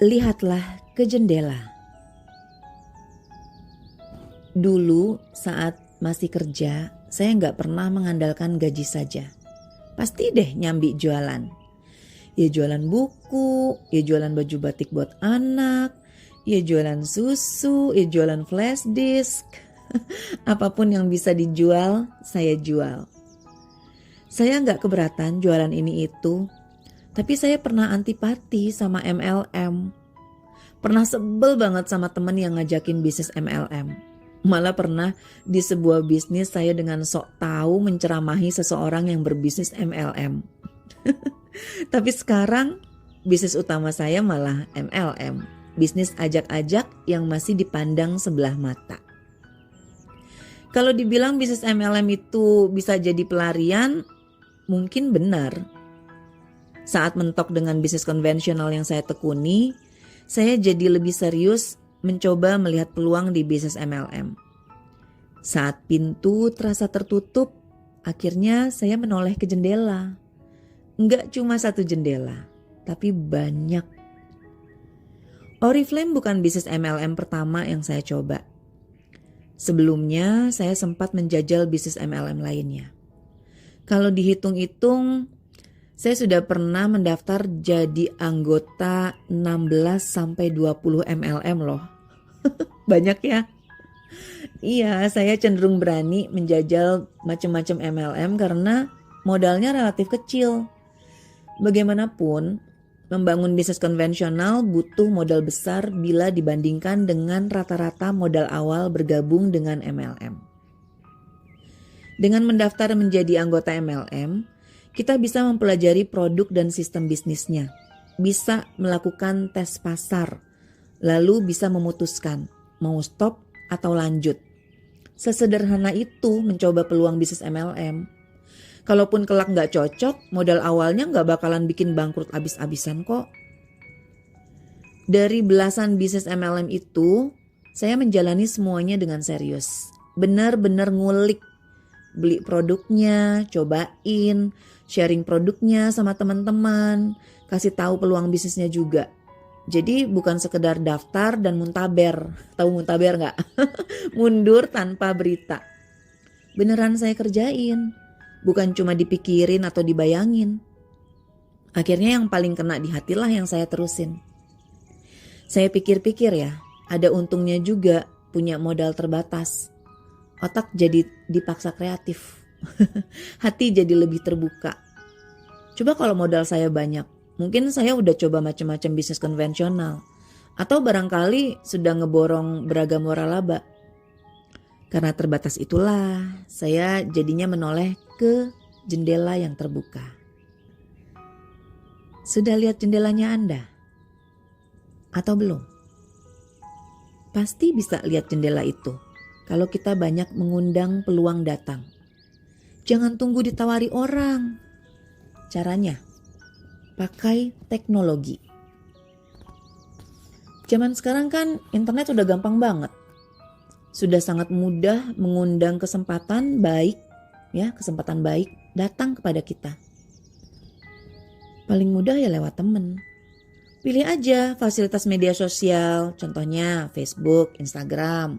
Lihatlah ke jendela. Dulu saat masih kerja, saya nggak pernah mengandalkan gaji saja. Pasti deh nyambi jualan. Ya jualan buku, ya jualan baju batik buat anak, ya jualan susu, ya jualan flash disk. Apapun yang bisa dijual, saya jual. Saya nggak keberatan jualan ini itu, tapi saya pernah antipati sama MLM. Pernah sebel banget sama temen yang ngajakin bisnis MLM. Malah pernah di sebuah bisnis saya dengan sok tahu menceramahi seseorang yang berbisnis MLM. Tapi sekarang bisnis utama saya malah MLM. Bisnis ajak-ajak yang masih dipandang sebelah mata. Kalau dibilang bisnis MLM itu bisa jadi pelarian, mungkin benar. Saat mentok dengan bisnis konvensional yang saya tekuni, saya jadi lebih serius mencoba melihat peluang di bisnis MLM. Saat pintu terasa tertutup, akhirnya saya menoleh ke jendela. Enggak cuma satu jendela, tapi banyak. Oriflame bukan bisnis MLM pertama yang saya coba. Sebelumnya saya sempat menjajal bisnis MLM lainnya. Kalau dihitung-hitung, saya sudah pernah mendaftar jadi anggota 16-20 MLM loh. Banyak ya? Iya, saya cenderung berani menjajal macam-macam MLM karena modalnya relatif kecil. Bagaimanapun, membangun bisnis konvensional butuh modal besar bila dibandingkan dengan rata-rata modal awal bergabung dengan MLM. Dengan mendaftar menjadi anggota MLM, kita bisa mempelajari produk dan sistem bisnisnya, bisa melakukan tes pasar, lalu bisa memutuskan mau stop atau lanjut. Sesederhana itu mencoba peluang bisnis MLM. Kalaupun kelak nggak cocok, modal awalnya nggak bakalan bikin bangkrut abis-abisan kok. Dari belasan bisnis MLM itu, saya menjalani semuanya dengan serius. Benar-benar ngulik, beli produknya, cobain, sharing produknya sama teman-teman, kasih tahu peluang bisnisnya juga. Jadi bukan sekedar daftar dan muntaber. Tahu muntaber nggak? Mundur tanpa berita. Beneran saya kerjain. Bukan cuma dipikirin atau dibayangin. Akhirnya yang paling kena di hatilah yang saya terusin. Saya pikir-pikir ya, ada untungnya juga punya modal terbatas. Otak jadi dipaksa kreatif. Hati jadi lebih terbuka. Coba kalau modal saya banyak, mungkin saya udah coba macam-macam bisnis konvensional. Atau barangkali sudah ngeborong beragam waralaba. Karena terbatas itulah, saya jadinya menoleh ke jendela yang terbuka. Sudah lihat jendelanya Anda? Atau belum? Pasti bisa lihat jendela itu kalau kita banyak mengundang peluang datang. Jangan tunggu ditawari orang. Caranya, pakai teknologi. Zaman sekarang kan internet udah gampang banget. Sudah sangat mudah mengundang kesempatan baik datang kepada kita. Paling mudah ya lewat temen. Pilih aja fasilitas media sosial, contohnya Facebook, Instagram.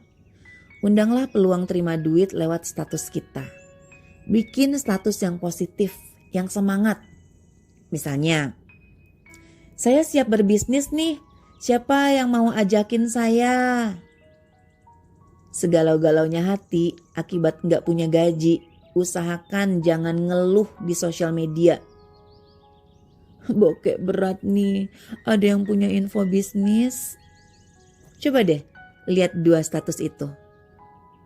Undanglah peluang terima duit lewat status kita. Bikin status yang positif, yang semangat. Misalnya, saya siap berbisnis nih, siapa yang mau ajakin saya? Segalau-galaunya hati akibat gak punya gaji, usahakan jangan ngeluh di sosial media. Bokek berat nih, ada yang punya info bisnis. Coba deh lihat dua status itu.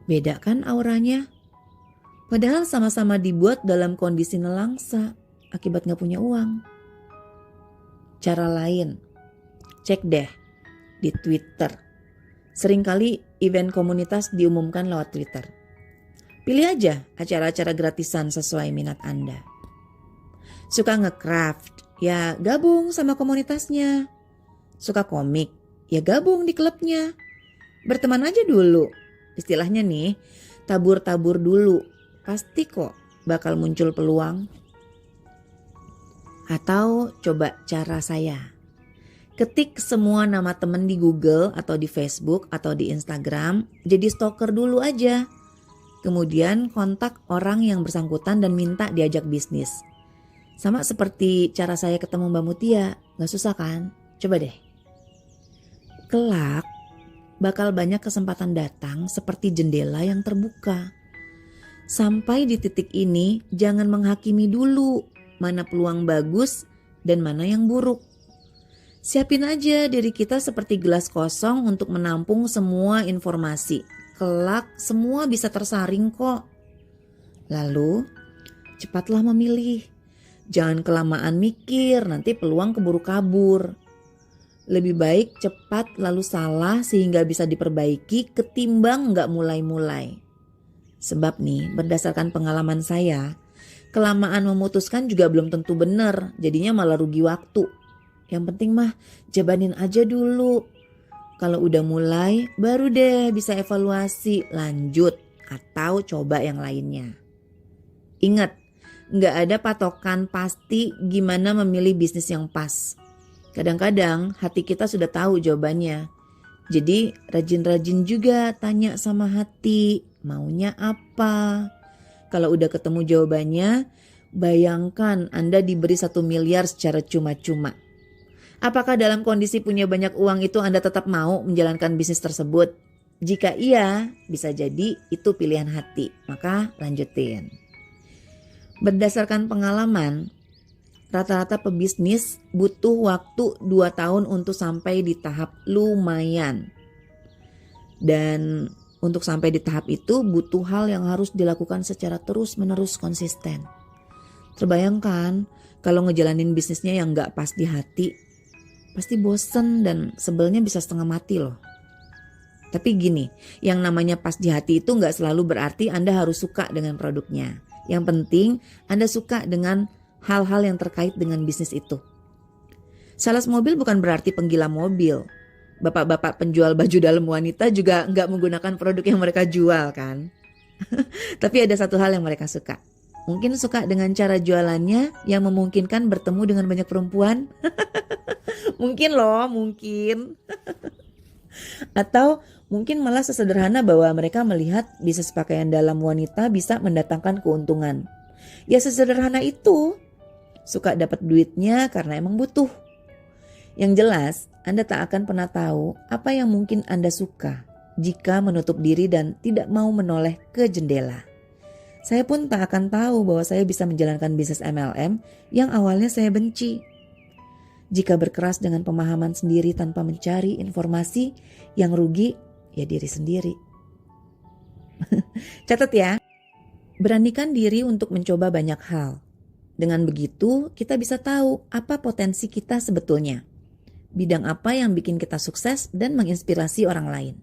Beda kan auranya? Padahal sama-sama dibuat dalam kondisi nelangsa akibat gak punya uang. Cara lain, cek deh di Twitter. Seringkali event komunitas diumumkan lewat Twitter. Pilih aja acara-acara gratisan sesuai minat Anda. Suka nge-craft, ya gabung sama komunitasnya. Suka komik, ya gabung di klubnya. Berteman aja dulu. Istilahnya nih, tabur-tabur dulu. Pasti kok bakal muncul peluang. Atau coba cara saya. Ketik semua nama temen di Google atau di Facebook atau di Instagram, jadi stalker dulu aja. Kemudian kontak orang yang bersangkutan dan minta diajak bisnis. Sama seperti cara saya ketemu Mbak Mutia, gak susah kan? Coba deh. Kelak bakal banyak kesempatan datang seperti jendela yang terbuka. Sampai di titik ini jangan menghakimi dulu mana peluang bagus dan mana yang buruk. Siapin aja diri kita seperti gelas kosong untuk menampung semua informasi. Kelak semua bisa tersaring kok. Lalu cepatlah memilih. Jangan kelamaan mikir, nanti peluang keburu kabur. Lebih baik cepat lalu salah sehingga bisa diperbaiki ketimbang nggak mulai-mulai. Sebab nih berdasarkan pengalaman saya, kelamaan memutuskan juga belum tentu benar, jadinya malah rugi waktu. Yang penting mah jabanin aja dulu. Kalau udah mulai baru deh bisa evaluasi lanjut atau coba yang lainnya. Ingat, nggak ada patokan pasti gimana memilih bisnis yang pas. Kadang-kadang hati kita sudah tahu jawabannya. Jadi rajin-rajin juga tanya sama hati maunya apa. Kalau udah ketemu jawabannya, bayangkan Anda diberi 1 miliar secara cuma-cuma. Apakah dalam kondisi punya banyak uang itu Anda tetap mau menjalankan bisnis tersebut? Jika iya, bisa jadi itu pilihan hati, maka lanjutin. Berdasarkan pengalaman, rata-rata pebisnis butuh waktu 2 tahun untuk sampai di tahap lumayan. Dan untuk sampai di tahap itu butuh hal yang harus dilakukan secara terus-menerus konsisten. Terbayangkan kalau ngejalanin bisnisnya yang gak pas di hati, pasti bosen dan sebelnya bisa setengah mati loh. Tapi gini, yang namanya pas di hati itu gak selalu berarti Anda harus suka dengan produknya. Yang penting Anda suka dengan hal-hal yang terkait dengan bisnis itu. Sales mobil bukan berarti penggila mobil. Bapak-bapak penjual baju dalam wanita juga nggak menggunakan produk yang mereka jual kan. Tapi ada satu hal yang mereka suka. Mungkin suka dengan cara jualannya yang memungkinkan bertemu dengan banyak perempuan. Mungkin loh, mungkin. Atau mungkin malah sesederhana bahwa mereka melihat bisnis pakaian dalam wanita bisa mendatangkan keuntungan. Ya sesederhana itu. Suka dapat duitnya karena emang butuh. Yang jelas, Anda tak akan pernah tahu apa yang mungkin Anda suka jika menutup diri dan tidak mau menoleh ke jendela. Saya pun tak akan tahu bahwa saya bisa menjalankan bisnis MLM yang awalnya saya benci. Jika berkeras dengan pemahaman sendiri tanpa mencari informasi, yang rugi ya diri sendiri. Catat ya, beranikan diri untuk mencoba banyak hal. Dengan begitu, kita bisa tahu apa potensi kita sebetulnya. Bidang apa yang bikin kita sukses dan menginspirasi orang lain.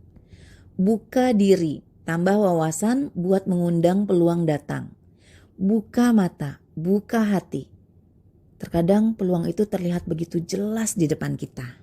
Buka diri, tambah wawasan buat mengundang peluang datang. Buka mata, buka hati. Terkadang peluang itu terlihat begitu jelas di depan kita.